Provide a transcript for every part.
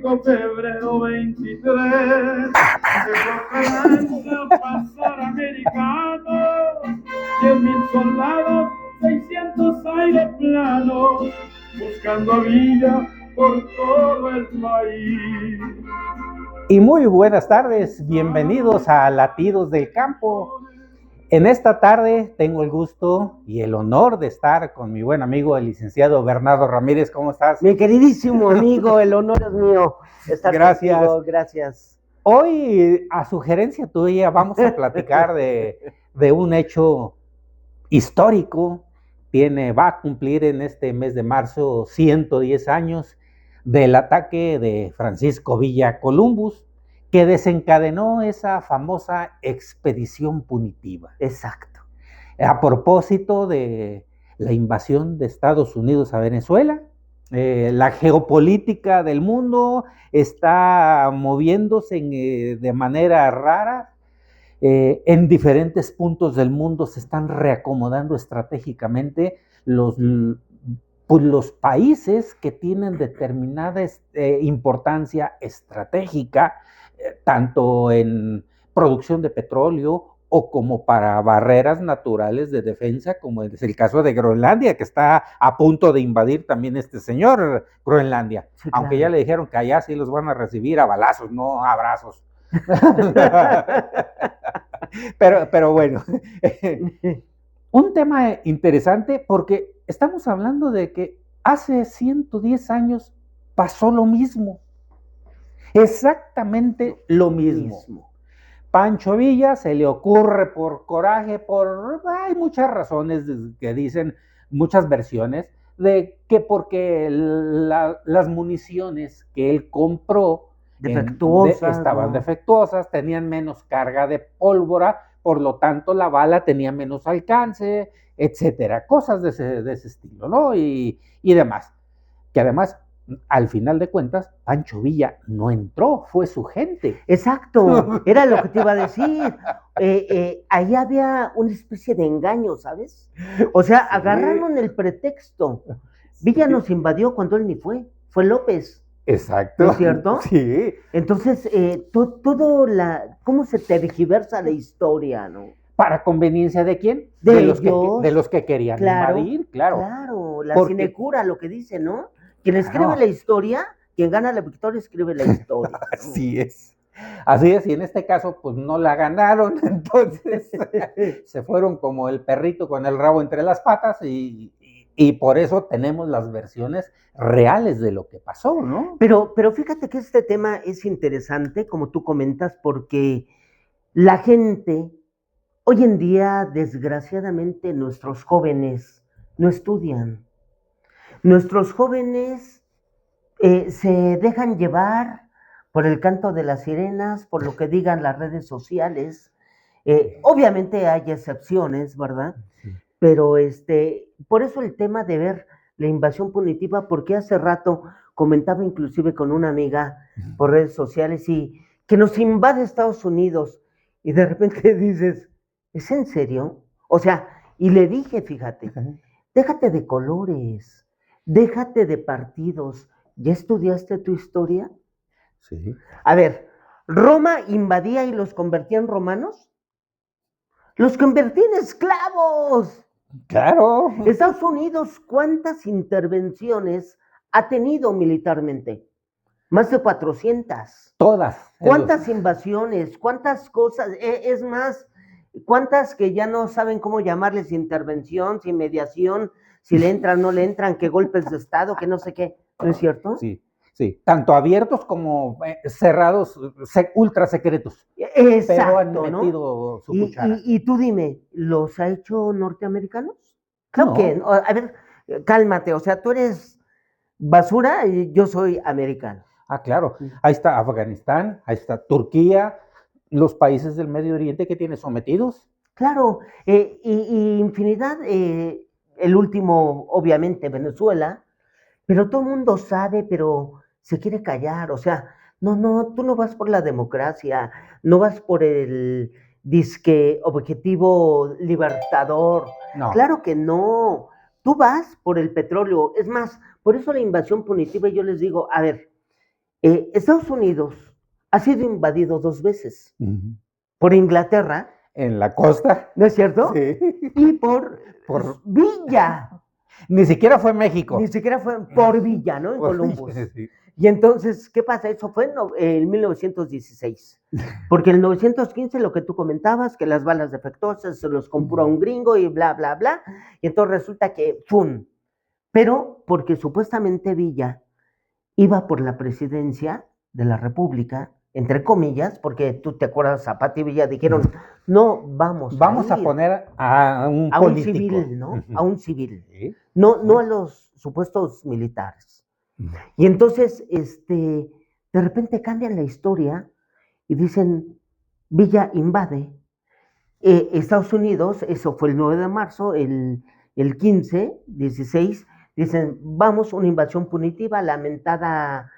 5 febrero 23, de pasar americanos, 10,000 soldados, 600 aeroplanos, buscando a Villa por todo el país. Y muy buenas tardes, bienvenidos a Latidos del Campo. En esta tarde tengo el gusto y el honor de estar con mi buen amigo el licenciado Bernardo Ramírez. ¿Cómo estás? Mi queridísimo amigo, el honor es mío estar Gracias. contigo. Gracias. Hoy, a sugerencia tuya, vamos a platicar de un hecho histórico. Va a cumplir en este mes de marzo 110 años del ataque de Francisco Villa Columbus, que desencadenó esa famosa expedición punitiva. Exacto. A propósito de la invasión de Estados Unidos a Venezuela, la geopolítica del mundo está moviéndose de manera rara. En diferentes puntos del mundo se están reacomodando estratégicamente los países que tienen determinada importancia estratégica, tanto en producción de petróleo o como para barreras naturales de defensa, como es el caso de Groenlandia, que está a punto de invadir también este señor Groenlandia, sí, aunque claro, ya le dijeron que allá sí los van a recibir a balazos, no a abrazos. pero bueno, un tema interesante porque estamos hablando de que hace 110 años pasó lo mismo, exactamente lo mismo. Pancho Villa se le ocurre por coraje, hay muchas razones que dicen, muchas versiones, de que porque las municiones que él compró estaban defectuosas, tenían menos carga de pólvora, por lo tanto la bala tenía menos alcance, etcétera, cosas de ese estilo, ¿no? Y demás, que además, al final de cuentas, Pancho Villa no entró, fue su gente. Exacto, era lo que te iba a decir. Ahí había una especie de engaño, ¿sabes? O sea, sí, agarraron el pretexto. Villa nos invadió cuando él ni fue López. Exacto. ¿No es cierto? Sí. Entonces, ¿cómo se tergiversa la historia, no? ¿Para conveniencia de quién? De los que querían invadir, claro. Claro, la sinecura, lo que dice, ¿no? Quien escribe la historia, quien gana la victoria, escribe la historia. Así es. Así es, y en este caso, pues no la ganaron, entonces se fueron como el perrito con el rabo entre las patas y por eso tenemos las versiones reales de lo que pasó, ¿no? Pero fíjate que este tema es interesante, como tú comentas, porque la gente, hoy en día, desgraciadamente, nuestros jóvenes no estudian. Nuestros jóvenes se dejan llevar por el canto de las sirenas, por lo que digan las redes sociales. Obviamente hay excepciones, ¿verdad? Sí. Pero por eso el tema de ver la invasión punitiva, porque hace rato comentaba inclusive con una amiga por redes sociales y que nos invade Estados Unidos y de repente dices, ¿es en serio? O sea, y le dije, fíjate, déjate de colores, déjate de partidos. ¿Ya estudiaste tu historia? Sí. A ver, ¿Roma invadía y los convertía en romanos? ¡Los convertía en esclavos! Claro. Estados Unidos, ¿cuántas intervenciones ha tenido militarmente? Más de 400. Todas. ¿Cuántas invasiones? ¿Cuántas cosas? Es más, ¿cuántas que ya no saben cómo llamarles intervención, si mediación, si le entran, no le entran, qué golpes de Estado, que no sé qué? ¿No es cierto? Sí. Sí, tanto abiertos como cerrados, ultra secretos. Exacto, pero han metido, ¿no?, su cuchara. Y tú dime, ¿los ha hecho norteamericanos? Claro que no. A ver, cálmate, o sea, tú eres basura y yo soy americano. Ah, claro, ahí está Afganistán, ahí está Turquía, los países del Medio Oriente que tiene sometidos. Claro, y infinidad, el último, obviamente, Venezuela, pero todo el mundo sabe, pero se quiere callar, o sea, no, tú no vas por la democracia, no vas por el disque objetivo libertador. No. Claro que no, tú vas por el petróleo. Es más, por eso la invasión punitiva, yo les digo, a ver, Estados Unidos ha sido invadido 2 veces Ujú. por Inglaterra, En la costa. ¿no es cierto? Sí. Y por Por- Villa. Ni siquiera fue México. Ni siquiera fue por Villa, ¿no? En Por- Columbus. sí. Y entonces, ¿qué pasa? Eso fue en 1916. Porque en 915 lo que tú comentabas, que las balas defectuosas se los compró a un gringo y bla, bla, bla. Y entonces resulta que, ¡pum! Pero porque supuestamente Villa iba por la presidencia de la República, entre comillas, porque tú te acuerdas, Zapata y Villa dijeron, no Vamos a ir poner a un a un político. civil, ¿no? A un civil. Sí. No a los supuestos militares. Y entonces, de repente cambian la historia y dicen, Villa invade Estados Unidos, eso fue el 9 de marzo, el 15, 16, dicen, vamos, una invasión punitiva, lamentada,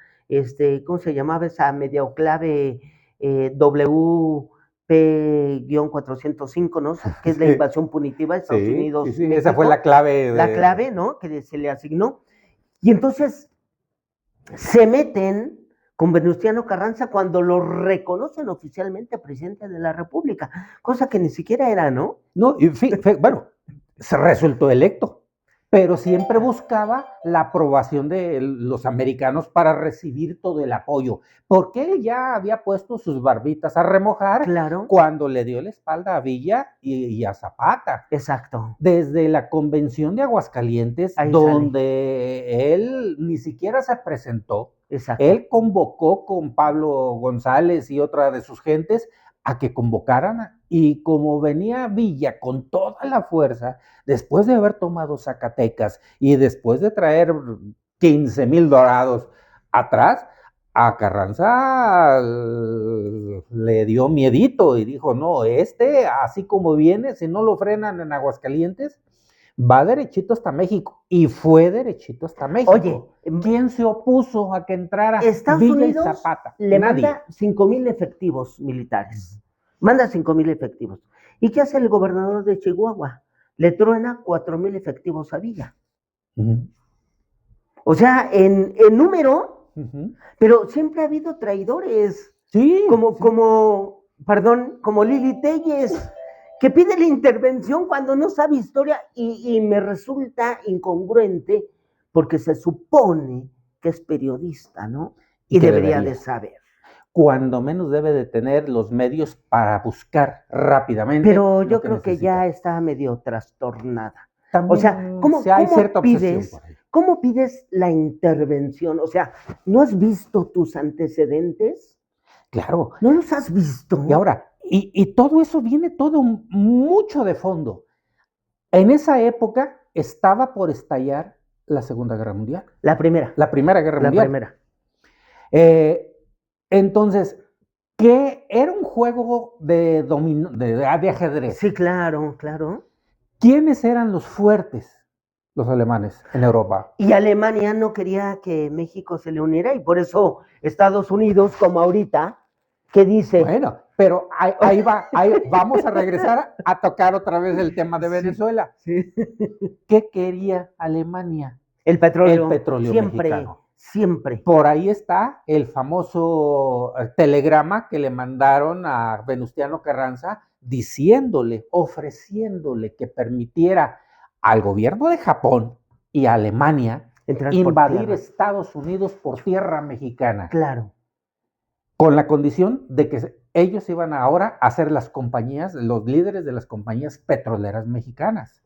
¿cómo se llamaba esa medioclave WP-405, ¿no? Que es la Sí. invasión punitiva de Estados Sí, Unidos. sí, sí, México, esa fue la clave. la clave, ¿no? Que se le asignó. Y entonces se meten con Venustiano Carranza cuando lo reconocen oficialmente presidente de la República, cosa que ni siquiera era, ¿no? No, y bueno, se resultó electo, pero siempre buscaba la aprobación de los americanos para recibir todo el apoyo, porque él ya había puesto sus barbitas a remojar Claro, cuando le dio la espalda a Villa y a Zapata. exacto. Desde la convención de Aguascalientes, Ahí donde él ni siquiera se presentó, Exacto. él convocó con Pablo González y otra de sus gentes a que convocaran, y como venía Villa con toda la fuerza, después de haber tomado Zacatecas y después de traer 15,000 dorados atrás, a Carranza le dio miedito y dijo, no, así como viene, si no lo frenan en Aguascalientes, va derechito hasta México. Y fue derechito hasta México. Oye, ¿quién se opuso a que entrara Estados Villa Unidos y Zapata? le Nadie. manda 5,000 efectivos militares. Manda 5,000 efectivos. ¿Y qué hace el gobernador de Chihuahua? Le truena 4,000 efectivos a Villa. O sea, en número, pero siempre ha habido traidores. Sí. Como Lili Telles, que pide la intervención cuando no sabe historia y me resulta incongruente porque se supone que es periodista, ¿no? Y debería de saber. Cuando menos debe de tener los medios para buscar rápidamente. Pero yo creo que ya está medio trastornada. También, o sea, ¿cómo pides la intervención? O sea, ¿no has visto tus antecedentes? Claro. ¿No los has visto? Y ahora, y todo eso viene todo mucho de fondo. En esa época estaba por estallar la Segunda Guerra Mundial. La Primera. La Primera Guerra Mundial. La Primera. Entonces, ¿qué era un juego de ajedrez? Sí, claro, claro. ¿Quiénes eran los fuertes? Los alemanes en Europa. Y Alemania no quería que México se le uniera y por eso Estados Unidos, como ahorita, que dice... Bueno, pero ahí vamos a regresar a tocar otra vez el tema de Venezuela. Sí. ¿Qué quería Alemania? El petróleo. El petróleo mexicano. Siempre. Por ahí está el famoso telegrama que le mandaron a Venustiano Carranza diciéndole, ofreciéndole que permitiera al gobierno de Japón y a Alemania invadir Estados Unidos por tierra mexicana. Claro. Con la condición de que ellos iban ahora a ser los líderes de las compañías petroleras mexicanas.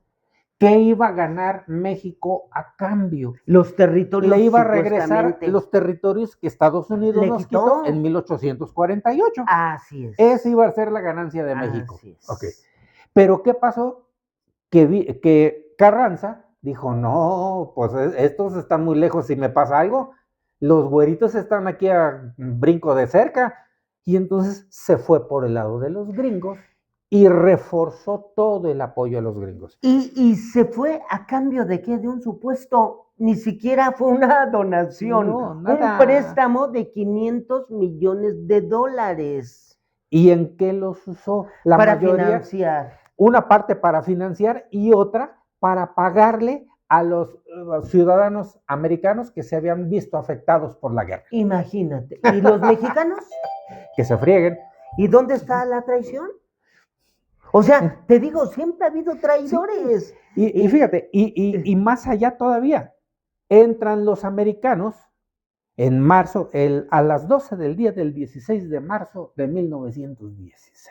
¿Qué iba a ganar México a cambio? Los territorios. Le iba a regresar los territorios que Estados Unidos nos quitó en 1848. Así es. Esa iba a ser la ganancia de México. Así es. Okay. Pero ¿qué pasó? Que Carranza dijo, no, pues estos están muy lejos, si me pasa algo, los güeritos están aquí a brinco de cerca. Y entonces se fue por el lado de los gringos y reforzó todo el apoyo a los gringos. ¿Y se fue a cambio de qué? De un supuesto, ni siquiera fue una donación, no, nada. Un préstamo de $500 millones. ¿Y en qué los usó? Para financiar. Una parte para financiar y otra para pagarle a los ciudadanos americanos que se habían visto afectados por la guerra. Imagínate. ¿Y los mexicanos? Que se frieguen. ¿Y dónde está la traición? O sea, te digo, siempre ha habido traidores. Y fíjate, y más allá todavía, entran los americanos en marzo, a las 12 del día del 16 de marzo de 1916.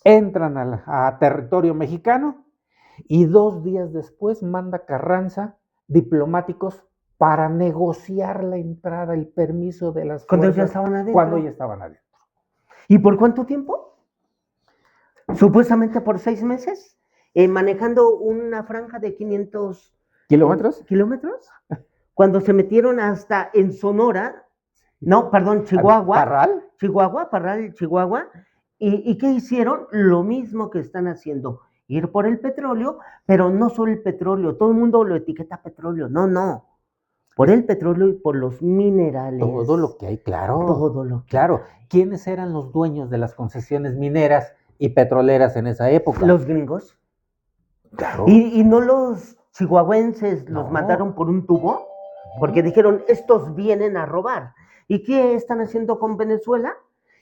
Entran a territorio mexicano y 2 días después manda Carranza diplomáticos para negociar la entrada, el permiso de las Cuando fuerzas. ya estaban adentro. Cuando ya estaban adentro. ¿Y por cuánto tiempo? Supuestamente por 6 meses, manejando una franja de 500 ¿Kilómetros? Cuando se metieron hasta en Sonora, no, perdón, Chihuahua. ¿Parral? Parral, Chihuahua. ¿Y qué hicieron? Lo mismo que están haciendo, ir por el petróleo, pero no solo el petróleo, todo el mundo lo etiqueta petróleo, no. Por el petróleo y por los minerales. Todo lo que hay, claro. Todo lo que Claro. ¿Quiénes eran los dueños de las concesiones mineras y petroleras en esa época? Los gringos. Claro. Y no los chihuahuenses los No. mandaron por un tubo, porque dijeron, estos vienen a robar. ¿Y qué están haciendo con Venezuela?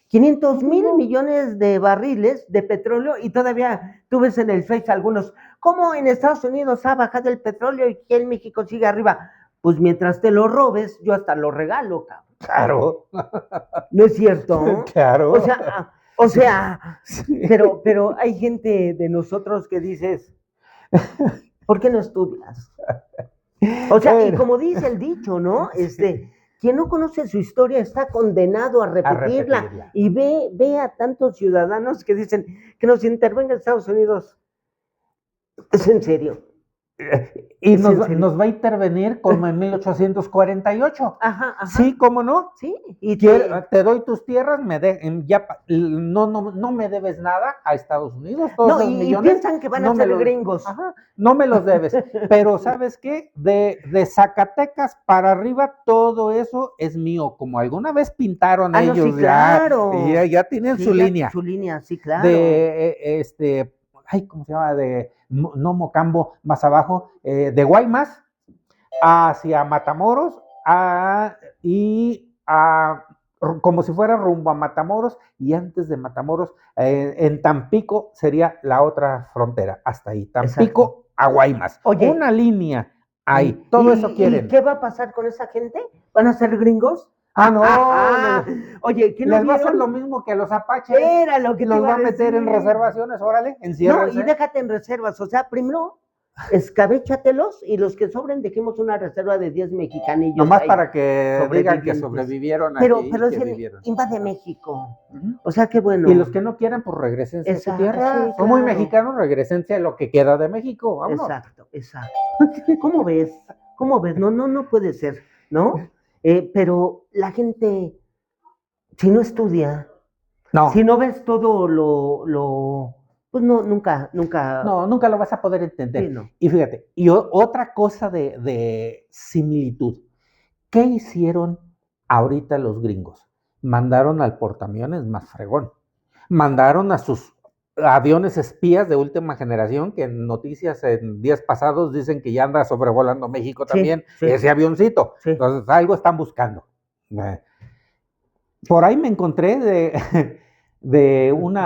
500,000 millones de barriles de petróleo, y todavía tú ves en el Face algunos, ¿cómo en Estados Unidos ha bajado el petróleo y que en México sigue arriba? Pues mientras te lo robes, yo hasta lo regalo, cabrón. Claro. ¿No es cierto? Claro. O sea, pero hay gente de nosotros que dices, ¿por qué no estudias? O sea, y como dice el dicho, ¿no? Quien no conoce su historia está condenado a repetirla. Y ve a tantos ciudadanos que dicen que nos intervenga Estados Unidos. ¿Es en serio? Y nos va a intervenir como en 1848. Ajá. Sí, ¿cómo no? Sí. Y te doy tus tierras, no me debes nada a Estados Unidos. Todos los millones, piensan que van a ser gringos. Ajá, no me los debes. Pero ¿sabes qué? De Zacatecas para arriba, todo eso es mío. Como alguna vez pintaron ellos, sí, claro. ya tienen su línea. Su línea, sí, claro. ¿Cómo se llama? No Mocambo, más abajo, de Guaymas hacia Matamoros como si fuera rumbo a Matamoros, y antes de Matamoros, en Tampico sería la otra frontera, hasta ahí, Tampico. Exacto. A Guaymas. Oye, una línea ahí, todo eso quieren. ¿Y qué va a pasar con esa gente? ¿Van a ser gringos? No. Oye, ¿qué les va a hacer lo mismo que a los apaches. Era lo que los va a meter en reservaciones, órale, enciérrense. No, y déjate en reservas, o sea, primero escabéchatelos y los que sobren dejemos una reserva de 10 mexicanillos. Nomás para que digan que sobrevivieron pero aquí. Pero invade México. O sea, qué bueno. Y los que no quieran, pues regresense a su tierra. Son muy mexicanos, regresense a lo que queda de México. Vámonos. Exacto. ¿Cómo ves? No puede ser, ¿no? Pero la gente, si no estudia, si no ves todo pues no, nunca. No, nunca lo vas a poder entender. Sí, no. Y fíjate, y otra cosa de similitud. ¿Qué hicieron ahorita los gringos? Mandaron al portaaviones más fregón. Mandaron a sus aviones espías de última generación, que en noticias en días pasados dicen que ya anda sobrevolando México también, ese avioncito. Sí. Entonces algo están buscando. Por ahí me encontré de un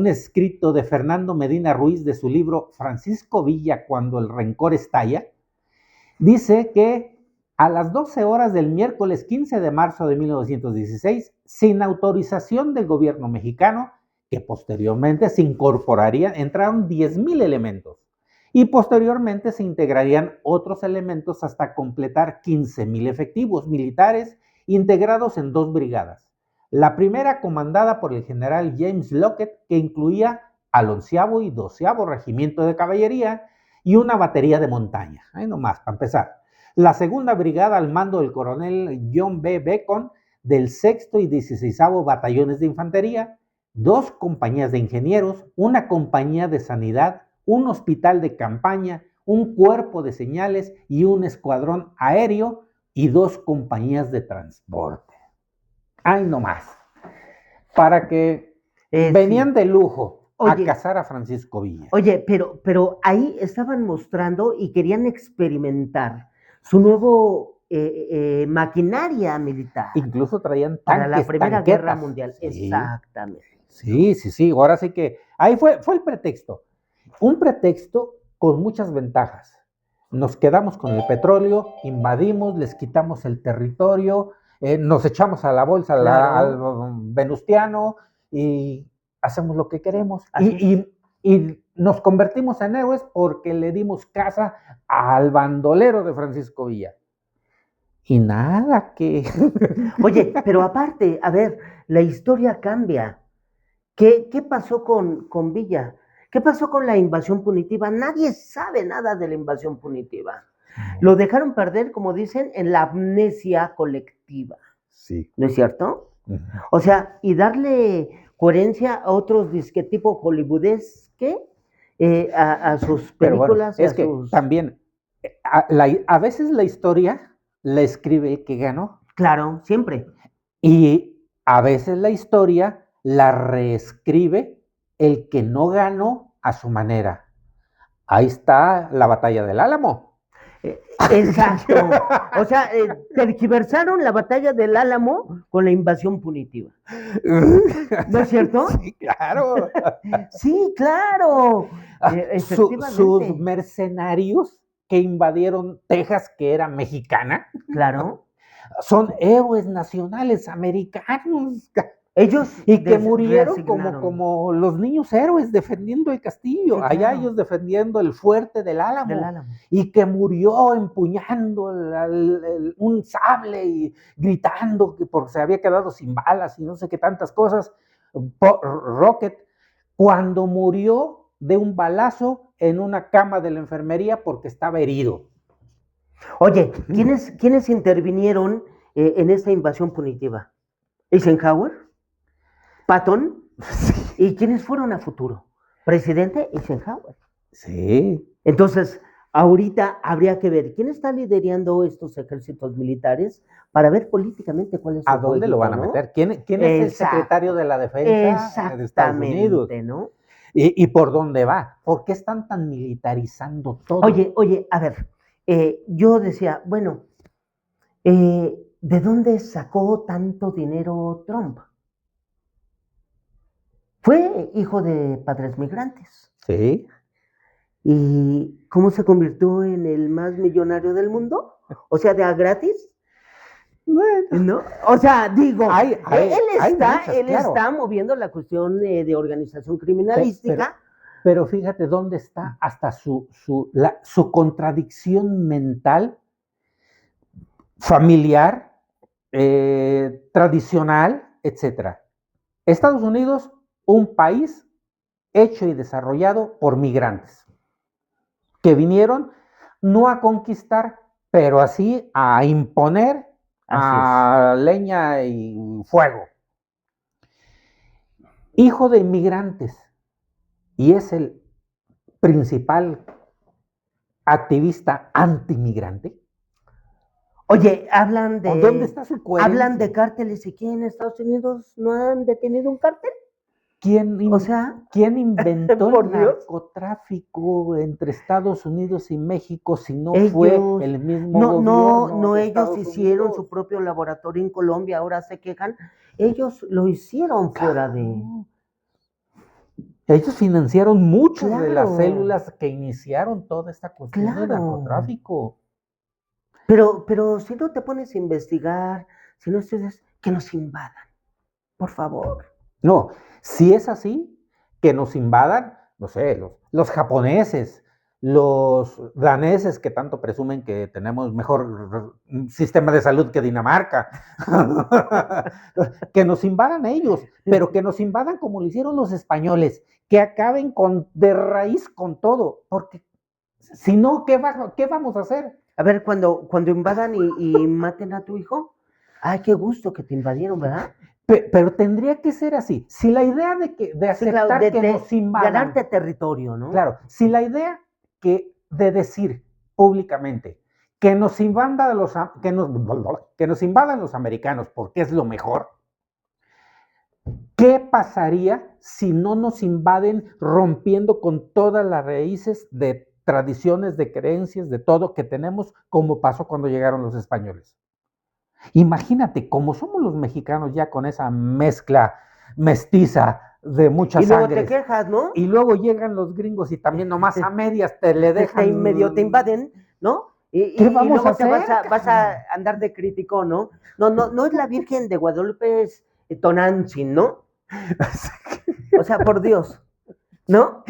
escrito de Fernando Medina Ruiz de su libro Francisco Villa, Cuando el rencor estalla. Dice que a las 12 horas del miércoles 15 de marzo de 1916, sin autorización del gobierno mexicano, que posteriormente se incorporarían, entraron 10,000 elementos y posteriormente se integrarían otros elementos hasta completar 15,000 efectivos militares integrados en 2 brigadas. La primera comandada por el general James Lockett, que incluía al 11º y 12º Regimiento de Caballería y una batería de montaña. Ahí nomás, para empezar. La segunda brigada al mando del coronel John B. Bacon del 6º y 16º Batallones de Infantería, 2 compañías de ingenieros, una compañía de sanidad, un hospital de campaña, un cuerpo de señales y un escuadrón aéreo y 2 compañías de transporte. Ay, no más. Para que venían de lujo. a Oye, cazar a Francisco Villa. oye, pero ahí estaban mostrando y querían experimentar su nuevo maquinaria militar Incluso traían para la tanques, Primera Guerra tanquetas. Mundial. Sí, Exactamente. sí, sí, sí. Ahora sí que ahí fue el pretexto. Un pretexto con muchas ventajas. Nos quedamos con el petróleo, invadimos, les quitamos el territorio, nos echamos a la bolsa Claro. al venustiano y hacemos lo que queremos. Así es. Y nos convertimos en héroes porque le dimos caza al bandolero de Francisco Villa. Y nada, que... Oye, pero aparte, a ver, la historia cambia. ¿Qué pasó con Villa? ¿Qué pasó con la invasión punitiva? Nadie sabe nada de la invasión punitiva. Lo dejaron perder, como dicen, en la amnesia colectiva. Sí. ¿No es cierto? O sea, y darle coherencia a otros disque tipo hollywoodesque a sus Pero bueno, películas y es a que sus... también a veces la historia la escribe el que ganó Claro, siempre. y a veces la historia la reescribe el que no ganó a su manera. Ahí está la batalla del Álamo. Exacto. O sea, tergiversaron la batalla del Álamo con la invasión punitiva. ¿No es cierto? Sí, claro. Sí, claro. Sus Efectivamente. mercenarios que invadieron Texas, que era mexicana, Claro. son héroes nacionales americanos. Ellos Y que murieron reasignaron. como los niños héroes defendiendo el castillo, Sí, allá claro. ellos defendiendo el fuerte del Álamo, Del Álamo. y que murió empuñando un sable y gritando que porque se había quedado sin balas y no sé qué tantas cosas, Rocket, cuando murió de un balazo en una cama de la enfermería porque estaba herido. Oye, ¿quiénes intervinieron en esta invasión punitiva? ¿Eisenhower? ¿Patton? ¿Y quiénes fueron a futuro? Presidente Eisenhower. Sí. Entonces, ahorita habría que ver quién está liderando estos ejércitos militares para ver políticamente cuál es su ¿A dónde lo van a meter? ¿Quién es el secretario de la defensa de Estados Unidos? ¿No? ¿Y por dónde va? ¿Por qué están tan militarizando todo? Oye, a ver, yo decía, bueno, ¿de dónde sacó tanto dinero Trump? Fue hijo de padres migrantes. Sí. ¿Y cómo se convirtió en el más millonario del mundo? O sea, ¿de a gratis? Bueno. ¿No? O sea, digo, él claro. está moviendo la cuestión de organización criminalística. Pero fíjate dónde está hasta su contradicción mental, familiar, tradicional, etcétera. Estados Unidos, un país hecho y desarrollado por migrantes que vinieron no a conquistar, pero así a imponer a leña y fuego. Hijo de inmigrantes, y es el principal activista antimigrante. Oye, hablan de... ¿Dónde está su coherencia? Hablan de cárteles y ¿qué en Estados Unidos no han detenido un cártel? ¿Quién inventó el narcotráfico entre Estados Unidos y México si no fue el mismo gobierno? No, ellos hicieron su propio laboratorio en Colombia, ahora se quejan. Ellos lo hicieron fuera de... Ellos financiaron muchas de las células que iniciaron toda esta cuestión del narcotráfico. Pero si no te pones a investigar, si no estudias, que nos invadan, por favor. No, si es así, que nos invadan, no sé, los japoneses, los daneses que tanto presumen que tenemos mejor sistema de salud que Dinamarca, que nos invadan ellos, pero que nos invadan como lo hicieron los españoles, que acaben de raíz con todo, porque si no, ¿qué vamos a hacer? A ver, cuando invadan y maten a tu hijo, ay, qué gusto que te invadieron, ¿verdad? Pero tendría que ser así. Si la idea de aceptar que nos invadan... Ganarte territorio, ¿no? Claro, si la idea de decir públicamente que nos invadan los americanos porque es lo mejor, ¿Qué pasaría si no nos invaden rompiendo con todas las raíces de tradiciones, de creencias, de todo que tenemos, como pasó cuando llegaron los españoles? Imagínate, como somos los mexicanos ya con esa mezcla mestiza de muchas Y luego te sangres, quejas, ¿no? y luego llegan los gringos y también nomás a medias te le dejan. Medio te invaden, ¿no? ¿Qué Y vamos luego a te hacer? vas a andar de crítico, ¿no? No es la Virgen de Guadalupe, es Tonantzin, ¿no? O sea, por Dios, ¿no?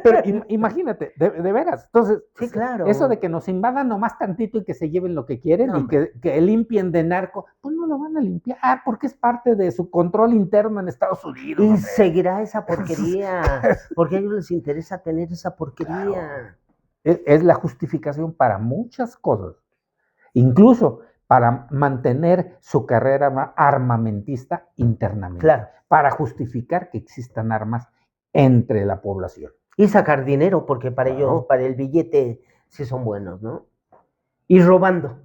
Pero imagínate, de veras. Entonces, Sí, claro. eso de que nos invadan nomás tantito y que se lleven lo que quieren No, y que limpien de narco, pues no lo van a limpiar porque es parte de su control interno en Estados Unidos. Y hombre. seguirá esa porquería, porque a ellos les interesa tener esa porquería. Claro. Es la justificación para muchas cosas, incluso para mantener su carrera armamentista internamente, Claro. para justificar que existan armas entre la población. Y sacar dinero, porque para Claro. ellos, para el billete, sí son buenos, ¿no? Y robando,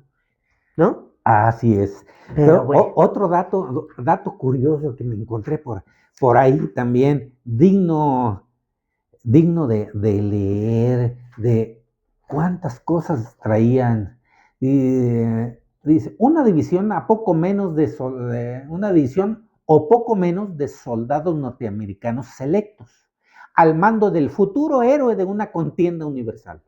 ¿no? Así es. Pero bueno. Otro dato curioso que me encontré por ahí también, digno de leer, de cuántas cosas traían. Dice, una división o poco menos de soldados norteamericanos selectos, al mando del futuro héroe de una contienda universal.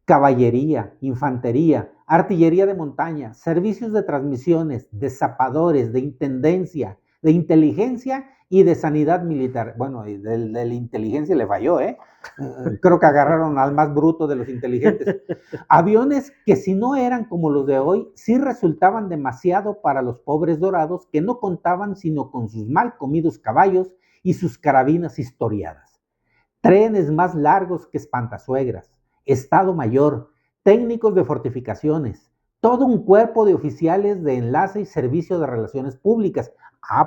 Caballería, infantería, artillería de montaña, servicios de transmisiones, de zapadores, de intendencia, de inteligencia y de sanidad militar. Bueno, y de la inteligencia le falló, ¿eh? Creo que agarraron al más bruto de los inteligentes. Aviones que si no eran como los de hoy, sí resultaban demasiado para los pobres dorados que no contaban sino con sus mal comidos caballos y sus carabinas historiadas. Trenes más largos que espantasuegras, Estado Mayor, técnicos de fortificaciones, todo un cuerpo de oficiales de enlace y servicio de relaciones públicas.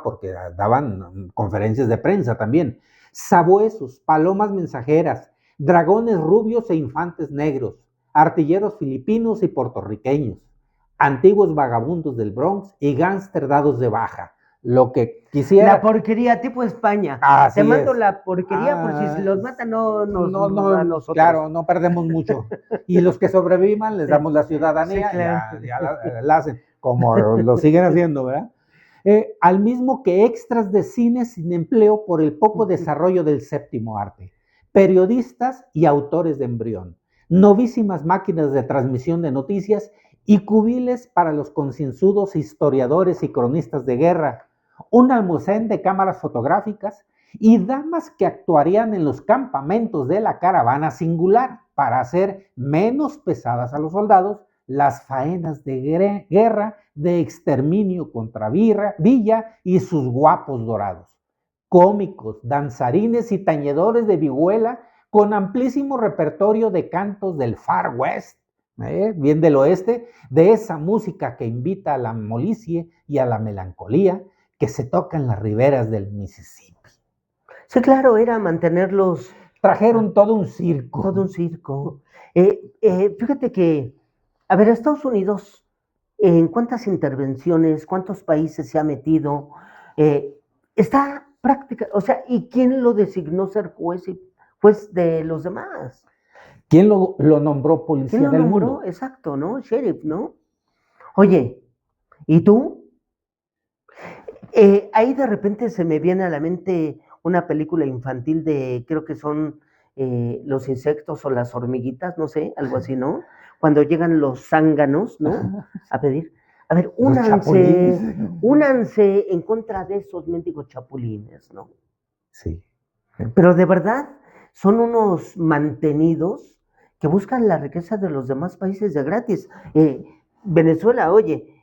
Porque daban conferencias de prensa también. Sabuesos, palomas mensajeras, dragones rubios e infantes negros, artilleros filipinos y puertorriqueños, antiguos vagabundos del Bronx y gángster dados de baja. Lo que quisiera. La porquería tipo España. Así te mando es. la porquería por si los matan no a nosotros. Claro, no perdemos mucho. Y los que sobrevivan les damos la ciudadanía, sí, claro. ya la hacen, como lo siguen haciendo, ¿verdad? Al mismo que extras de cine sin empleo por el poco desarrollo del séptimo arte, periodistas y autores de embrión, novísimas máquinas de transmisión de noticias y cubiles para los concienzudos historiadores y cronistas de guerra, un almacén de cámaras fotográficas y damas que actuarían en los campamentos de la caravana singular para hacer menos pesadas a los soldados las faenas de guerra de exterminio contra Villa y sus guapos dorados. Cómicos, danzarines y tañedores de vihuela con amplísimo repertorio de cantos del Far West, bien del oeste, de esa música que invita a la molicie y a la melancolía que se toca en las riberas del Mississippi. Sí, claro, era mantenerlos. Trajeron todo un circo. Todo un circo. Fíjate que, a ver, Estados Unidos, ¿en cuántas intervenciones, cuántos países se ha metido? Está práctica, o sea, ¿y quién lo designó ser juez de los demás? ¿Quién lo nombró policía ¿Quién lo del nombró? mundo? Exacto, ¿no? Sheriff, ¿no? Oye, ¿y tú? Ahí de repente se me viene a la mente una película infantil de, creo que son los insectos o las hormiguitas, no sé, algo así, ¿no? Cuando llegan los zánganos, ¿no? A pedir. A ver, únanse en contra de esos mendigos chapulines, ¿no? Sí. Pero de verdad son unos mantenidos que buscan la riqueza de los demás países de gratis. Venezuela, oye,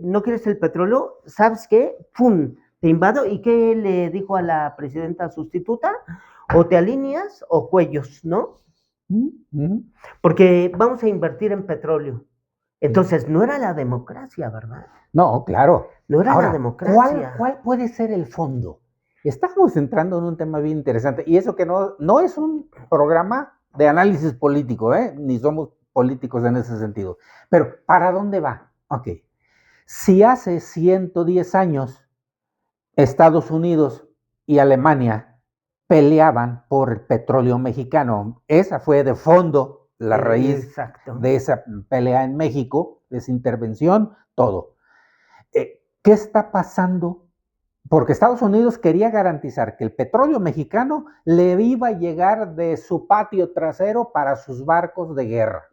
¿no quieres el petróleo? ¿Sabes qué? ¡Pum! Te invado. ¿Y qué le dijo a la presidenta sustituta? O te alineas o cuellos, ¿no? Porque vamos a invertir en petróleo. Entonces, no era la democracia, ¿verdad? No, claro. No era la democracia. ¿Cuál puede ser el fondo? Estamos entrando en un tema bien interesante. Y eso que no es un programa de análisis político, ni somos políticos en ese sentido. Pero, ¿para dónde va? Ok. Si hace 110 años Estados Unidos y Alemania peleaban por el petróleo mexicano. Esa fue de fondo la raíz Exacto. de esa pelea en México, de esa intervención, todo. ¿Qué está pasando? Porque Estados Unidos quería garantizar que el petróleo mexicano le iba a llegar de su patio trasero para sus barcos de guerra.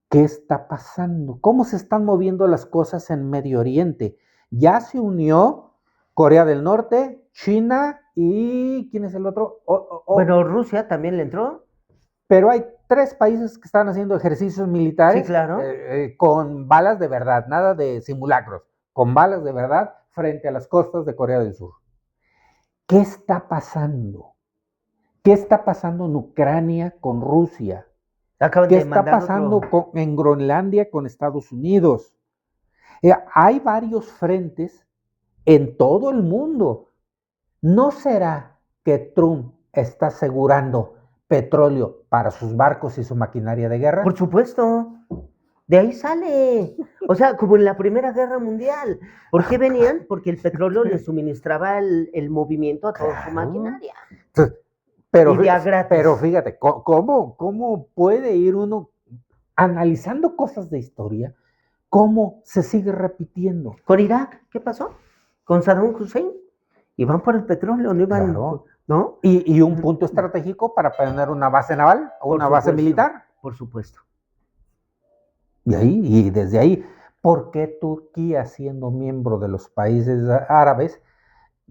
¿Qué está pasando? ¿Cómo se están moviendo las cosas en Medio Oriente? Ya se unió Corea del Norte, China y ¿quién es el otro? Bueno, Rusia también le entró. Pero hay 3 países que están haciendo ejercicios militares, Sí, claro. Con balas de verdad, nada de simulacros, con balas de verdad frente a las costas de Corea del Sur. ¿Qué está pasando? ¿Qué está pasando en Ucrania con Rusia? Acaban ¿Qué de está mandar pasando otro. en Groenlandia con Estados Unidos? Hay varios frentes en todo el mundo. ¿No será que Trump está asegurando petróleo para sus barcos y su maquinaria de guerra? Por supuesto. De ahí sale. O sea, como en la Primera Guerra Mundial. ¿Por qué venían? Porque el petróleo les suministraba el movimiento a toda su Claro. maquinaria. Pero, Y de a gratis. pero fíjate, ¿cómo puede ir uno analizando cosas de historia? ¿Cómo se sigue repitiendo? Con Irak, ¿qué pasó? Con Saddam Hussein. Iban por el petróleo, no iban. Claro. ¿No? Y un punto estratégico para poner una base naval o Por una base supuesto. militar. Por supuesto. Y desde ahí, ¿por qué Turquía, siendo miembro de los países árabes,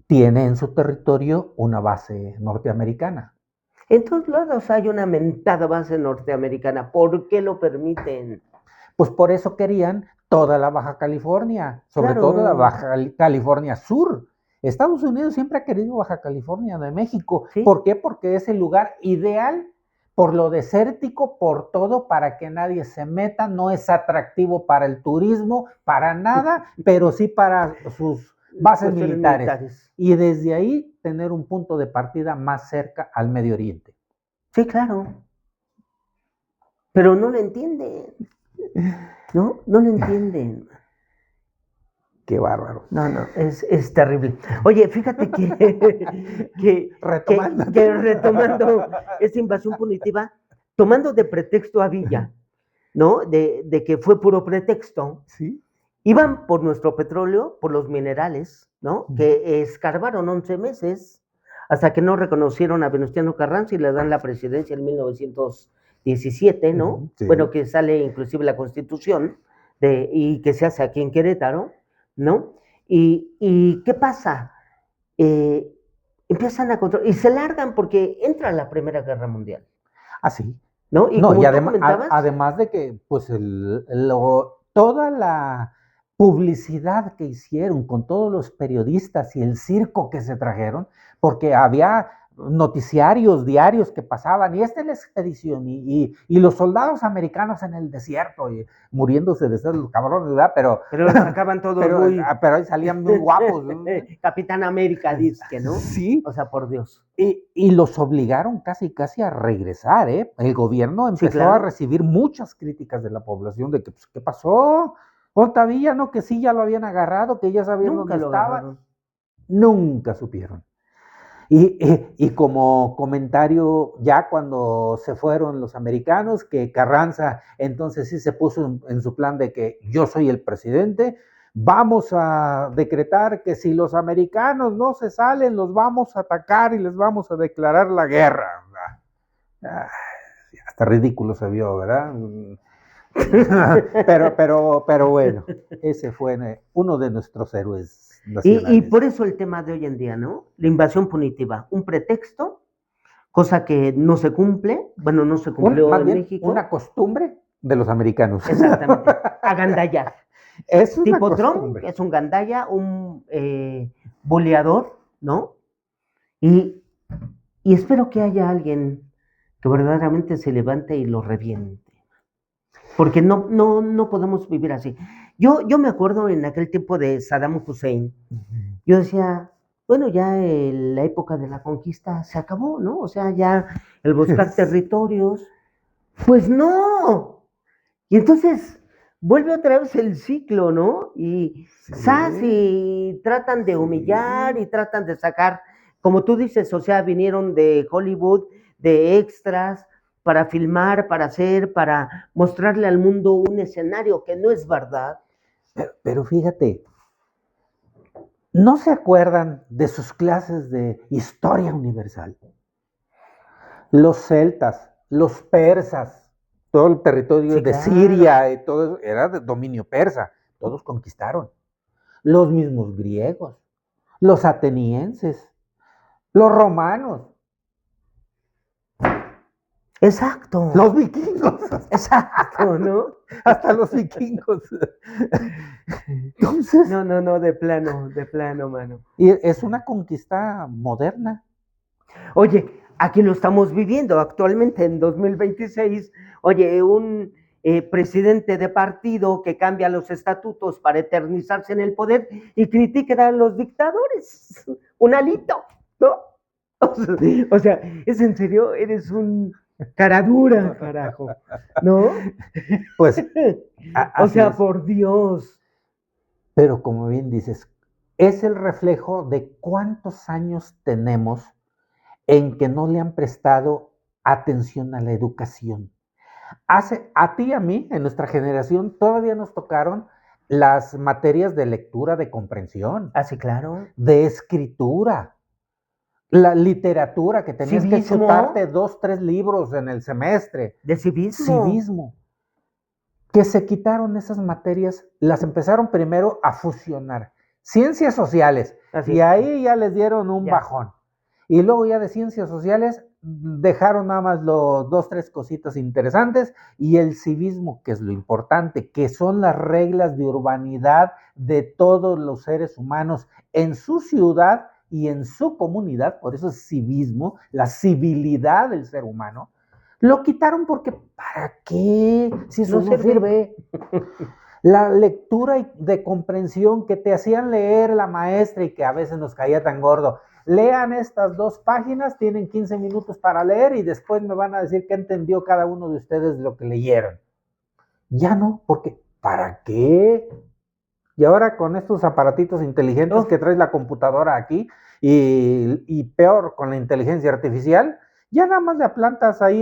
tiene en su territorio una base norteamericana? En todos lados hay una mentada base norteamericana. ¿Por qué lo permiten? Pues por eso querían toda la Baja California, sobre Claro. todo la Baja California Sur. Estados Unidos siempre ha querido Baja California de México. ¿Sí? ¿Por qué? Porque es el lugar ideal por lo desértico, por todo, para que nadie se meta. No es atractivo para el turismo, para nada, pero sí para sus bases militares. Y desde ahí tener un punto de partida más cerca al Medio Oriente. Sí, claro. Pero no lo entienden. No lo entienden. Qué bárbaro. No, es terrible. Oye, fíjate que retomando esta invasión punitiva, tomando de pretexto a Villa, ¿no? De que fue puro pretexto. Sí. Iban por nuestro petróleo, por los minerales, ¿no? Que escarbaron 11 meses hasta que no reconocieron a Venustiano Carranza y le dan la presidencia en 1917, ¿no? Sí. Bueno, que sale inclusive la Constitución y que se hace aquí en Querétaro, ¿no? ¿Y qué pasa? Empiezan a controlar y se largan porque entra la Primera Guerra Mundial. Ah, sí. ¿No? Y, no, como y además de que pues toda la publicidad que hicieron con todos los periodistas y el circo que se trajeron, porque había noticiarios diarios que pasaban, y esta es la expedición, y los soldados americanos en el desierto, y muriéndose de sed los cabrones, ¿verdad? Pero sacaban todos pero ahí salían muy guapos, ¿no? Capitán América, dice, ¿no? Sí. O sea, por Dios. Y los obligaron casi a regresar, ¿eh? El gobierno empezó a recibir muchas críticas de la población de que, pues, ¿qué pasó? Todavía, ¿no? Que sí ya lo habían agarrado, que ya sabían dónde estaba. Nunca supieron. Y como comentario, ya cuando se fueron los americanos, que Carranza entonces sí se puso en su plan de que yo soy el presidente, vamos a decretar que si los americanos no se salen, los vamos a atacar y les vamos a declarar la guerra. Hasta ridículo se vio, ¿verdad? pero bueno, ese fue uno de nuestros héroes nacionales. Y por eso el tema de hoy en día, ¿no? La invasión punitiva, un pretexto, cosa que no se cumple, bueno, no se cumplió en México. Una costumbre de los americanos. Exactamente, agandallar. Es una tipo costumbre. Trump, que es un gandalla, un boleador, ¿no? Y espero que haya alguien que verdaderamente se levante y lo reviente. Porque no podemos vivir así. Yo me acuerdo en aquel tiempo de Saddam Hussein, yo decía, bueno, ya la época de la conquista se acabó, ¿no? O sea, ya el buscar territorios, pues no. Y entonces vuelve otra vez el ciclo, ¿no? Y ¡zas! Sí, Y tratan de humillar sí. y tratan de sacar, como tú dices, o sea, vinieron de Hollywood, de extras, para filmar, para hacer, para mostrarle al mundo un escenario que no es verdad. Pero fíjate, ¿no se acuerdan de sus clases de historia universal? Los celtas, los persas, todo el territorio Sí, de claro. Siria y todo eso era de dominio persa, todos conquistaron. Los mismos griegos, los atenienses, los romanos, Exacto. los vikingos, Exacto, ¿no? hasta los vikingos. Entonces, No, de plano, mano. y es una conquista moderna. Oye, aquí lo estamos viviendo actualmente en 2026. Oye, un presidente de partido que cambia los estatutos para eternizarse en el poder y critica a los dictadores. Un alito, ¿no? O sea, ¿es en serio? Eres un cara dura, carajo, ¿no? Pues, O así sea, es. por Dios. Pero como bien dices, es el reflejo de cuántos años tenemos en que no le han prestado atención a la educación. A ti y a mí, en nuestra generación, todavía nos tocaron las materias de lectura, de comprensión, Ah, sí, claro. de escritura, la literatura, que tenías que Civismo, chutarte 2, 3 libros en el semestre, de civismo. civismo, que se quitaron esas materias, las empezaron primero a fusionar. Ciencias sociales, Así y es. ahí ya les dieron un Ya. bajón. Y luego ya de ciencias sociales dejaron nada más los 2, 3 cositas interesantes y el civismo, que es lo importante, que son las reglas de urbanidad de todos los seres humanos en su ciudad y en su comunidad, por eso es civismo, la civilidad del ser humano. Lo quitaron porque ¿para qué? Si eso no sirve. La lectura de comprensión que te hacían leer la maestra y que a veces nos caía tan gordo. Lean estas 2 páginas, tienen 15 minutos para leer y después me van a decir qué entendió cada uno de ustedes de lo que leyeron. Ya no, porque ¿para qué? Y ahora con estos aparatitos inteligentes que traes la computadora aquí y peor con la inteligencia artificial, ya nada más le plantas ahí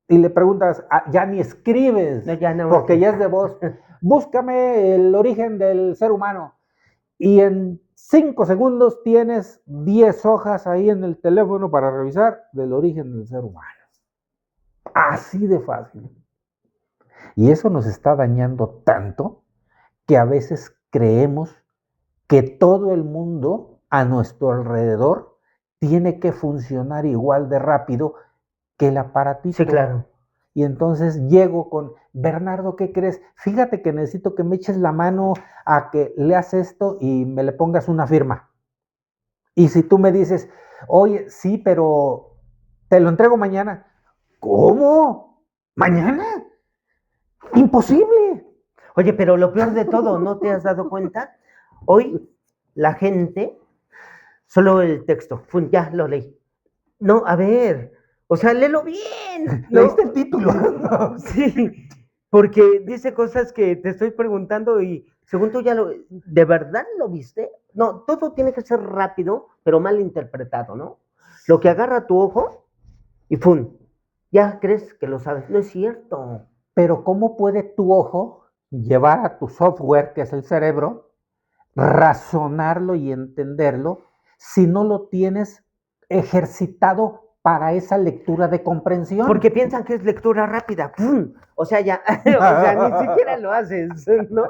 y le preguntas, ya ni escribes, No, ya no. porque ya es de voz. Búscame el origen del ser humano. Y en 5 segundos tienes 10 hojas ahí en el teléfono para revisar del origen del ser humano. Así de fácil. Y eso nos está dañando tanto que a veces creemos que todo el mundo a nuestro alrededor tiene que funcionar igual de rápido que el aparatito. Sí, claro. Y entonces llego con, Bernardo, ¿qué crees? Fíjate que necesito que me eches la mano a que leas esto y me le pongas una firma. Y si tú me dices, oye, sí, pero te lo entrego mañana. ¿Cómo? ¿Mañana? Imposible. Oye, pero lo peor de todo, ¿no te has dado cuenta? Hoy la gente, solo el texto, ya lo leí. No, a ver, o sea, léelo bien. ¿no? Leíste el título. Sí, porque dice cosas que te estoy preguntando y según tú ¿de verdad lo viste? No, todo tiene que ser rápido, pero mal interpretado, ¿no? Lo que agarra tu ojo y ¡pum! Ya crees que lo sabes. No es cierto. Pero ¿cómo puede tu ojo llevar a tu software, que es el cerebro, razonarlo y entenderlo si no lo tienes ejercitado para esa lectura de comprensión? Porque piensan que es lectura rápida. ¡Pum! O sea, ya, o sea, ni siquiera lo haces, ¿no?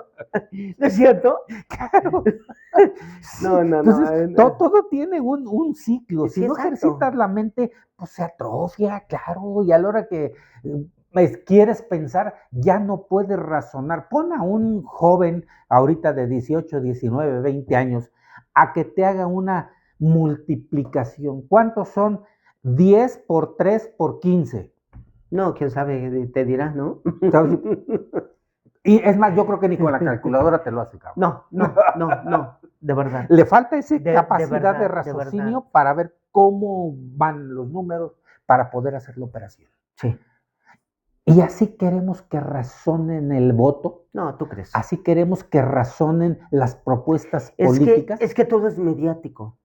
¿No es cierto? Claro. No. Entonces, todo tiene un ciclo. Sí, Si no exacto. ejercitas la mente, pues se atrofia, claro, y a la hora que quieres pensar, ya no puedes razonar. Pon a un joven ahorita de 18, 19, 20 años a que te haga una multiplicación. ¿Cuántos son 10 por 3 por 15? No, quién sabe, te dirá, ¿no? Y es más, yo creo que ni con la calculadora te lo hace, cabrón. No, de verdad. Le falta esa De capacidad verdad, de raciocinio verdad. para ver cómo van los números para poder hacer la operación. Sí. Y así queremos que razonen el voto, No, ¿tú crees? así queremos que razonen las propuestas Es políticas. que todo es mediático.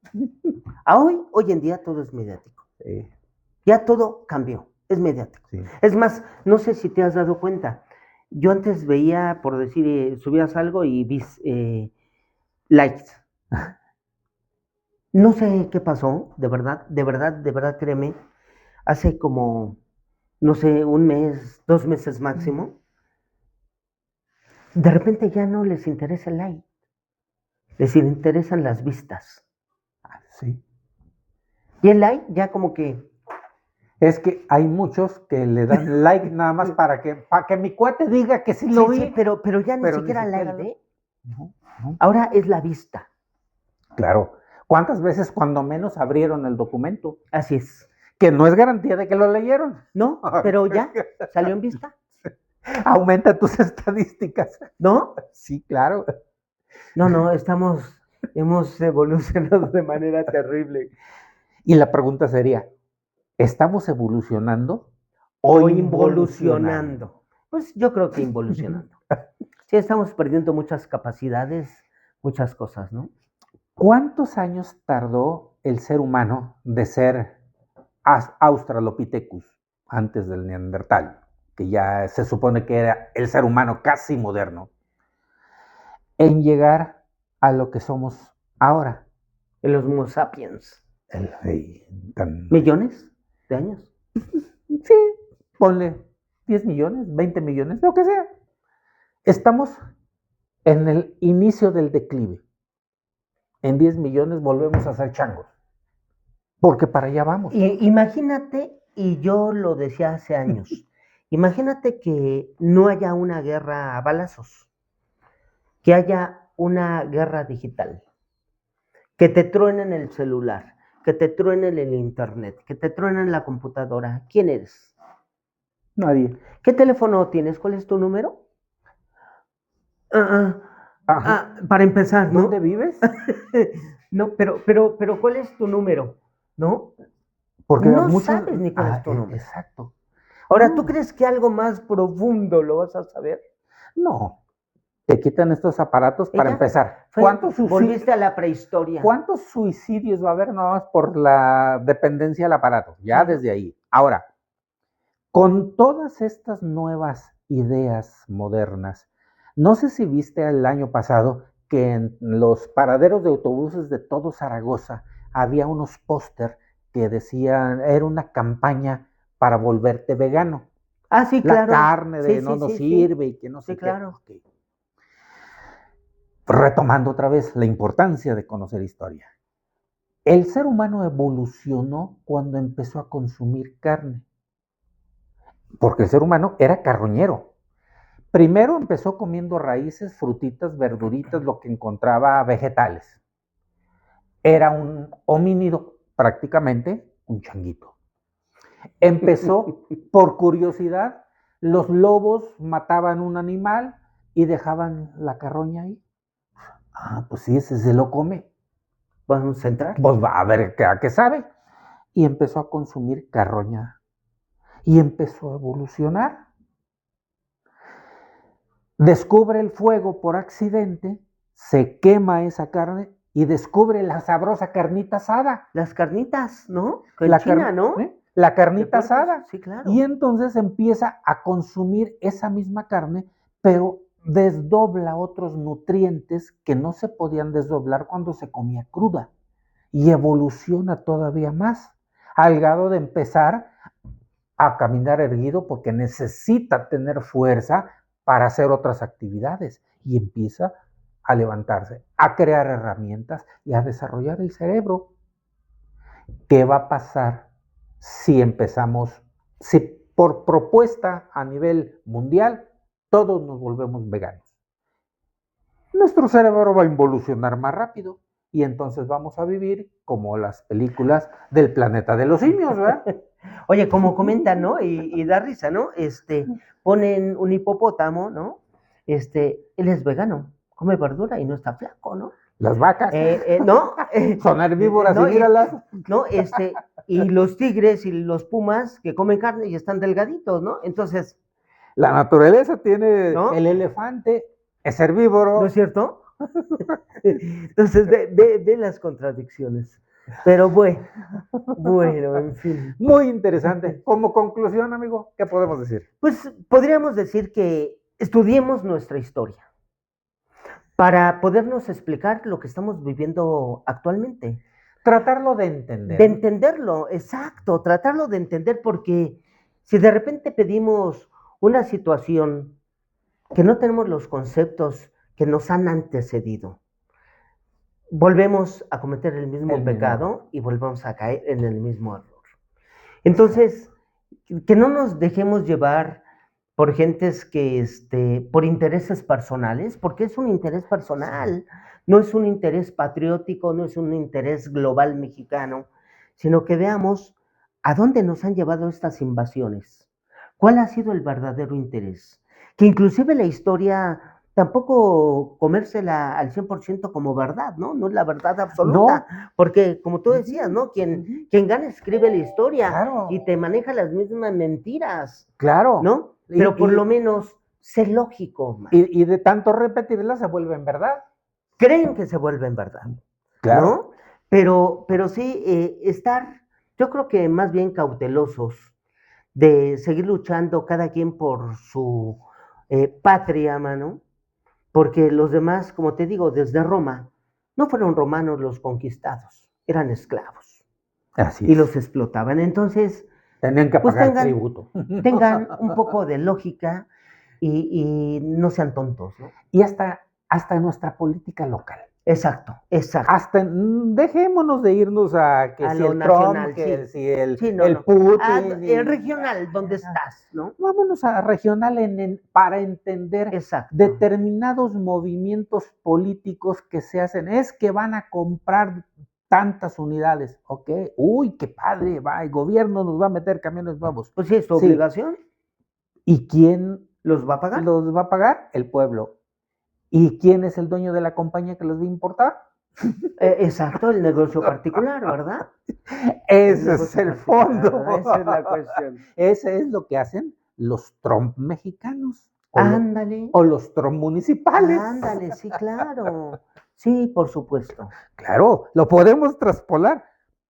Hoy en día todo es mediático. Sí, Ya todo cambió, es mediático. sí. Es más, no sé si te has dado cuenta. Yo antes veía, por decir, subías algo y vi likes. No sé qué pasó, de verdad, créeme. Hace como, no sé, un mes, 2 meses máximo. De repente ya no les interesa el like, les interesan las vistas. Sí. Y el like ya como que, Es que hay muchos que le dan like nada más para que mi cuate diga que sí lo vi. sí, pero ya ni pero siquiera like, lo- ¿eh? No, no. Ahora es la vista. Claro. ¿Cuántas veces cuando menos abrieron el documento? Así es. Que no es garantía de que lo leyeron. ¿No? Pero ya salió en vista, Aumenta tus estadísticas. ¿no? Sí, claro. No, hemos evolucionado de manera terrible. Y la pregunta sería, ¿estamos evolucionando O involucionando. Pues yo creo que involucionando. Sí, estamos perdiendo muchas capacidades, muchas cosas, ¿no? ¿Cuántos años tardó el ser humano de ser Australopithecus antes del Neandertal, que ya se supone que era el ser humano casi moderno, en llegar a lo que somos ahora? En los Homo sapiens. Tan... ¿Millones de años? Sí, ponle 10 millones, 20 millones, lo que sea. Estamos en el inicio del declive. En 10 millones volvemos a ser changos. Porque para allá vamos. Imagínate, y yo lo decía hace años, imagínate que no haya una guerra a balazos, que haya una guerra digital, que te truenen el celular, que te truenen el internet, que te truenen la computadora. ¿Quién eres? Nadie. ¿Qué teléfono tienes? ¿Cuál es tu número? Para empezar, ¿no? ¿Dónde vives? No, pero ¿cuál es tu número? ¿No? Porque No muchos... sabes ni cuál es tu número. Exacto. Ahora, No. ¿tú crees que algo más profundo lo vas a saber? No. Te quitan estos aparatos para empezar. Volviste a la prehistoria. ¿Cuántos suicidios va a haber nada más por la dependencia del aparato? Ya desde ahí. Ahora, con todas estas nuevas ideas modernas, no sé si viste el año pasado que en los paraderos de autobuses de todo Zaragoza había unos póster que decían, era una campaña para volverte vegano. Ah, sí, claro. La carne de no nos sirve y que no sé qué. Claro. Okay. Retomando otra vez la importancia de conocer historia. El ser humano evolucionó cuando empezó a consumir carne. Porque el ser humano era carroñero. Primero empezó comiendo raíces, frutitas, verduritas, lo que encontraba vegetales. Era un homínido, prácticamente un changuito. Empezó por curiosidad, los lobos mataban un animal y dejaban la carroña ahí. Ah, pues sí, ese se lo come. Vamos a entrar. Pues va a ver a qué sabe. Y empezó a consumir carroña. Y empezó a evolucionar. Descubre el fuego por accidente, se quema esa carne y descubre la sabrosa carnita asada. Las carnitas, ¿no? La China, ¿no? La carnita asada. Sí, claro. Y entonces empieza a consumir esa misma carne, pero desdobla otros nutrientes que no se podían desdoblar cuando se comía cruda. Y evoluciona todavía más, al grado de empezar a caminar erguido porque necesita tener fuerza para hacer otras actividades. Y empieza a levantarse, a crear herramientas y a desarrollar el cerebro. ¿Qué va a pasar si empezamos, si por propuesta a nivel mundial todos nos volvemos veganos? Nuestro cerebro va a involucionar más rápido y entonces vamos a vivir como las películas del planeta de los simios, ¿verdad? Oye, como comentan, ¿no? Y da risa, ¿no? Ponen un hipopótamo, ¿no? Él es vegano, come verdura y no está flaco, ¿no? Las vacas. ¿No? Son herbívoras, no, y míralas. Y los tigres y los pumas que comen carne y están delgaditos, ¿no? Entonces, La naturaleza tiene ¿No? el elefante, es herbívoro. ¿No es cierto? Entonces, ve las contradicciones. Pero bueno, en fin. Muy interesante. Como conclusión, amigo, ¿qué podemos decir? Pues podríamos decir que estudiemos nuestra historia para podernos explicar lo que estamos viviendo actualmente. Tratarlo de entender. De entenderlo, exacto, tratarlo de entender, porque si de repente pedimos una situación que no tenemos los conceptos que nos han antecedido, volvemos a cometer el mismo pecado y volvemos a caer en el mismo error. Entonces, que no nos dejemos llevar por gentes que, por intereses personales, porque es un interés personal, no es un interés patriótico, no es un interés global mexicano, sino que veamos a dónde nos han llevado estas invasiones, cuál ha sido el verdadero interés, que inclusive la historia tampoco comérsela al 100% como verdad, ¿no? No es la verdad absoluta, porque como tú decías, ¿no? Quien gana escribe la historia, claro, y te maneja las mismas mentiras, claro, ¿no? Pero por lo menos sé lógico. Y de tanto repetirlas se vuelven verdad. Creen que se vuelven verdad, claro, ¿no? Pero sí, estar, yo creo que más bien cautelosos de seguir luchando cada quien por su patria, mano, porque los demás, como te digo, desde Roma, no fueron romanos los conquistados, eran esclavos. Así y es. los explotaban. Entonces, tenían que pues pagar tributo. tengan un poco de lógica y no sean tontos, ¿no? Y hasta nuestra política local. Exacto. Hasta dejémonos de irnos a que A si lo el nacional, Trump, que sí. si el, Sí, no, el no. Putin. El regional, ¿dónde estás, no? Vámonos a regional para entender Exacto. determinados movimientos políticos que se hacen. Es que van a comprar tantas unidades, ¿ok? Uy, qué padre, va, el gobierno nos va a meter camiones nuevos. Pues sí, es tu obligación. ¿Y quién los va a pagar? Los va a pagar el pueblo. ¿Y quién es el dueño de la compañía que los va a importar? Exacto, el negocio particular, ¿verdad? Ese es el fondo. Esa es la cuestión. Ese es lo que hacen los Trump mexicanos. Ándale. O los Trump municipales. Ándale, sí, claro. Sí, por supuesto. Claro, lo podemos traspolar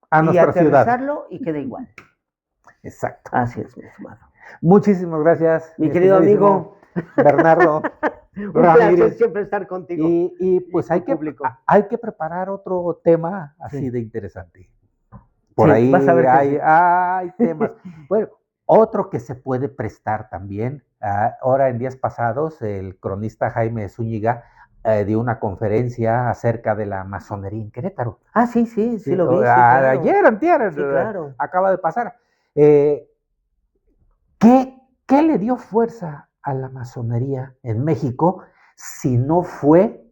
a nuestra ciudad. Y aterrizarlo y queda igual. Exacto. Así es, mi estimado. Muchísimas gracias. Mi querido amigo Bernardo. Un placer siempre estar contigo. Y pues hay que preparar otro tema así de interesante. Por ahí vas a ver hay temas. Bueno, otro que se puede prestar también. Ahora en días pasados, el cronista Jaime Zúñiga dio una conferencia acerca de la masonería en Querétaro. Sí, lo vi. Claro. Ayer, antier, claro. Acaba de pasar. ¿Qué le dio fuerza a la masonería en México si no fue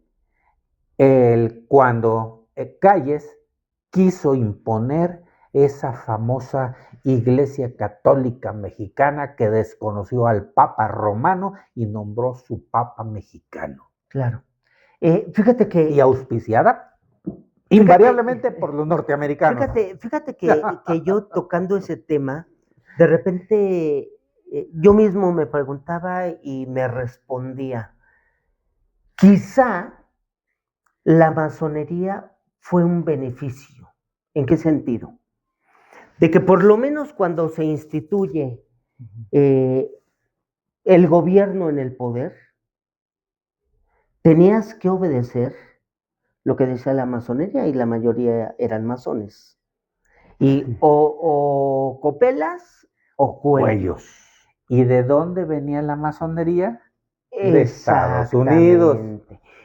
cuando Calles quiso imponer esa famosa Iglesia Católica Mexicana que desconoció al Papa Romano y nombró su Papa mexicano? Claro. Fíjate que... Y auspiciada invariablemente por los norteamericanos. Fíjate que yo tocando ese tema, de repente yo mismo me preguntaba y me respondía, quizá la masonería fue un beneficio. ¿En qué sentido? De que por lo menos cuando se instituye el gobierno en el poder, tenías que obedecer lo que decía la masonería y la mayoría eran masones. Y o copelas o cuellos. ¿Y de dónde venía la masonería? De Estados Unidos.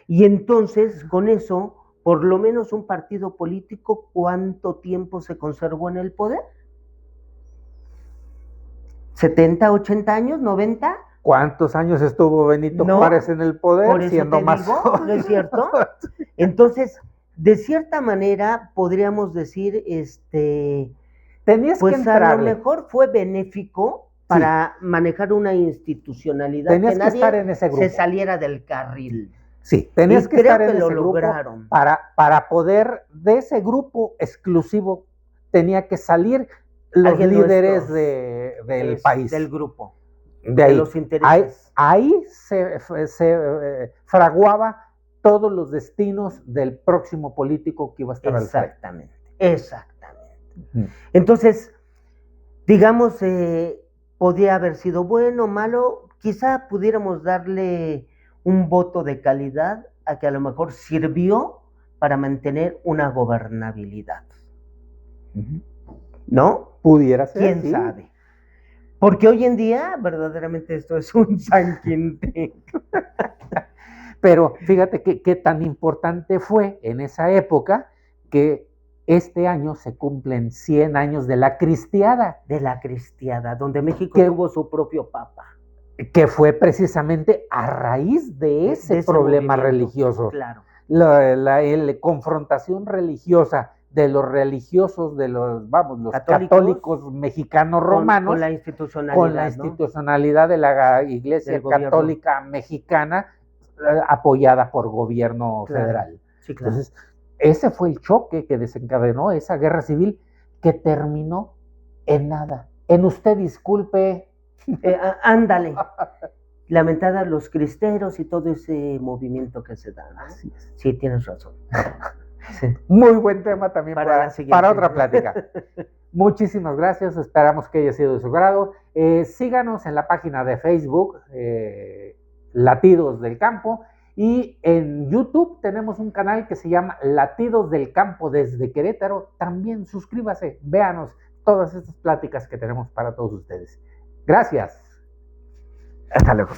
Y entonces, con eso, por lo menos un partido político, ¿cuánto tiempo se conservó en el poder? ¿70, 80 años, 90? ¿Cuántos años estuvo Benito Juárez en el poder? Por eso siendo masón. ¿No es cierto? Entonces, de cierta manera, podríamos decir, tenías pues que entrarle. A lo mejor fue benéfico para manejar una institucionalidad tenías que nadie estar en ese grupo. Se saliera del carril. Sí, tenías que estar en ese grupo lograron. Para poder, de ese grupo exclusivo, tenía que salir los líderes del país. Del grupo. de ahí, los intereses. Ahí se fraguaba todos los destinos del próximo político que iba a estar al frente. Exactamente, exactamente. Entonces, digamos, podía haber sido bueno, malo, quizá pudiéramos darle un voto de calidad a que a lo mejor sirvió para mantener una gobernabilidad. ¿No? Pudiera ser. ¿Quién sabe? Porque hoy en día, verdaderamente, esto es un San Quintín. Pero fíjate qué tan importante fue en esa época que este año se cumplen 100 años de la Cristiada. De la Cristiada, donde México tuvo su propio papa. Que fue precisamente a raíz de ese problema religioso. Claro. La confrontación religiosa de los religiosos, de los católicos mexicanos romanos, con la institucionalidad, con la institucionalidad de la Iglesia Católica Mexicana, apoyada por gobierno federal. Sí, claro. Entonces, ese fue el choque que desencadenó esa guerra civil que terminó en nada. En usted disculpe. Ándale. Lamentada los cristeros y todo ese movimiento que se da, ¿no? Así es. Sí, tienes razón. Sí. Muy buen tema también para otra plática. Muchísimas gracias, esperamos que haya sido de su agrado. Síganos en la página de Facebook, Latidos del Campo, y en YouTube tenemos un canal que se llama Latidos del Campo desde Querétaro. También suscríbase, véanos todas estas pláticas que tenemos para todos ustedes. Gracias. Hasta luego.